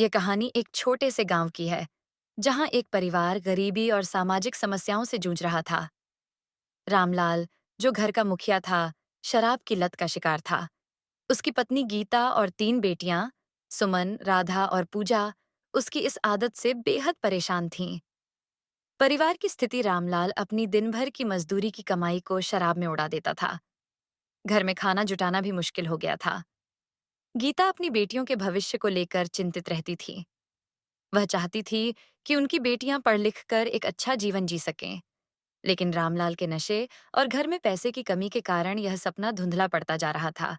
ये कहानी एक छोटे से गांव की है, जहां एक परिवार गरीबी और सामाजिक समस्याओं से जूझ रहा था। रामलाल, जो घर का मुखिया था, शराब की लत का शिकार था। उसकी पत्नी गीता और तीन बेटियां, सुमन, राधा और पूजा, उसकी इस आदत से बेहद परेशान थीं। परिवार की स्थिति रामलाल अपनी दिन भर की मजदूरी की कमाई को शराब में उड़ा देता था। घर में खाना जुटाना भी मुश्किल हो गया था। गीता अपनी बेटियों के भविष्य को लेकर चिंतित रहती थी। वह चाहती थी कि उनकी बेटियां पढ़ लिख कर एक अच्छा जीवन जी सकें, लेकिन रामलाल के नशे और घर में पैसे की कमी के कारण यह सपना धुंधला पड़ता जा रहा था।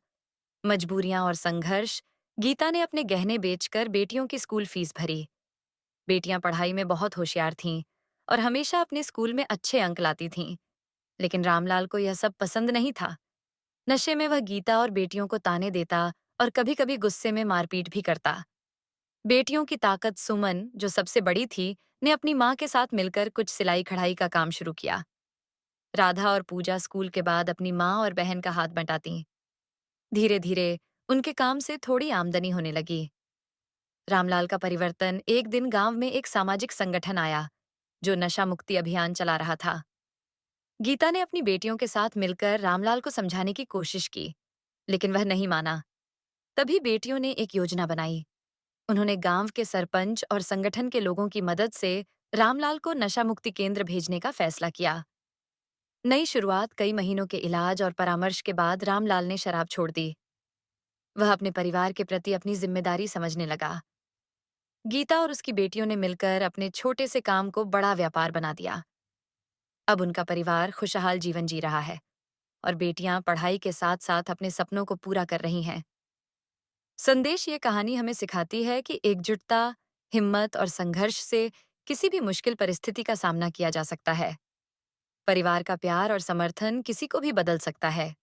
मजबूरियां और संघर्ष। गीता ने अपने गहने बेचकर बेटियों की स्कूल फीस भरी। बेटियां पढ़ाई में बहुत होशियार थीं और हमेशा अपने स्कूल में अच्छे अंक लाती थीं, लेकिन रामलाल को यह सब पसंद नहीं था। नशे में वह गीता और बेटियों को ताने देता और कभी-कभी गुस्से में मारपीट भी करता। बेटियों की ताकत सुमन, जो सबसे बड़ी थी, ने अपनी माँ के साथ मिलकर कुछ सिलाई कढ़ाई का काम शुरू किया। राधा और पूजा स्कूल के बाद अपनी माँ और बहन का हाथ बंटाती। धीरे धीरे उनके काम से थोड़ी आमदनी होने लगी। रामलाल का परिवर्तन एक दिन गांव में एक सामाजिक संगठन आया, जो नशा मुक्ति अभियान चला रहा था। गीता ने अपनी बेटियों के साथ मिलकर रामलाल को समझाने की कोशिश की, लेकिन वह नहीं माना। तभी बेटियों ने एक योजना बनाई। उन्होंने गांव के सरपंच और संगठन के लोगों की मदद से रामलाल को नशा मुक्ति केंद्र भेजने का फैसला किया। नई शुरुआत, कई महीनों के इलाज और परामर्श के बाद रामलाल ने शराब छोड़ दी। वह अपने परिवार के प्रति अपनी जिम्मेदारी समझने लगा। गीता और उसकी बेटियों ने मिलकर अपने छोटे से काम को बड़ा व्यापार बना दिया। अब उनका परिवार खुशहाल जीवन जी रहा है और बेटियां पढ़ाई के साथ साथ अपने सपनों को पूरा कर रही हैं। संदेश: ये कहानी हमें सिखाती है कि एकजुटता, हिम्मत और संघर्ष से किसी भी मुश्किल परिस्थिति का सामना किया जा सकता है। परिवार का प्यार और समर्थन किसी को भी बदल सकता है।